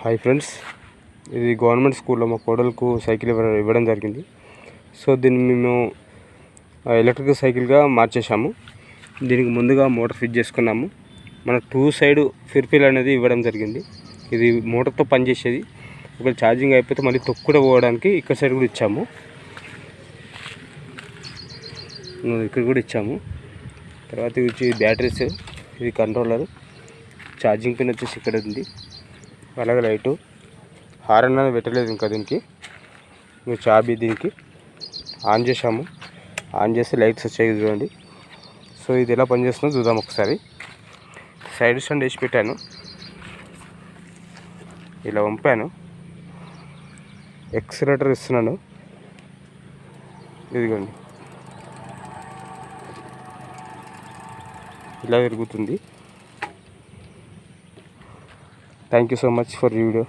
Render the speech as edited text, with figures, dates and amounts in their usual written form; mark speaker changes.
Speaker 1: Hi friends, ఇది government స్కూల్లో మా కోడలకు సైకిల్ ఇవ్వడం జరిగింది. సో దీన్ని మేము ఎలక్ట్రికల్ సైకిల్గా మార్చేసాము. దీనికి ముందుగా మోటార్ ఫిట్ చేసుకున్నాము. మన 2 సైడ్ ఫిర్ఫిల్ అనేది ఇవ్వడం జరిగింది. ఇది మోటార్తో పనిచేసేది. ఒకవేళ ఛార్జింగ్ అయిపోతే మళ్ళీ తొక్కుడ పోవడానికి ఇక్కడ సైడ్ కూడా ఇచ్చాము. ఇక్కడ కూడా ఇచ్చాము. తర్వాత వచ్చి బ్యాటరీస్, ఇది కంట్రోలర్, ఛార్జింగ్ పిన్ వచ్చేసి ఇక్కడ ఉంది. అలాగే లైటు, హారన్ అనేది పెట్టలేదు ఇంకా దీనికి. మేము చాబీ దీనికి ఆన్ చేసాము. ఆన్ చేస్తే లైట్స్ వచ్చాయి చూడండి. సో ఇది ఎలా పనిచేస్తుందో చూద్దాం ఒకసారి. సైడ్ స్టాండ్ వేసి పెట్టాను, ఇలా వంపాను, ఎక్సిలేటర్ ఇస్తున్నాను. ఇదిగోండి, ఇలా తిరుగుతుంది. Thank you so much for video.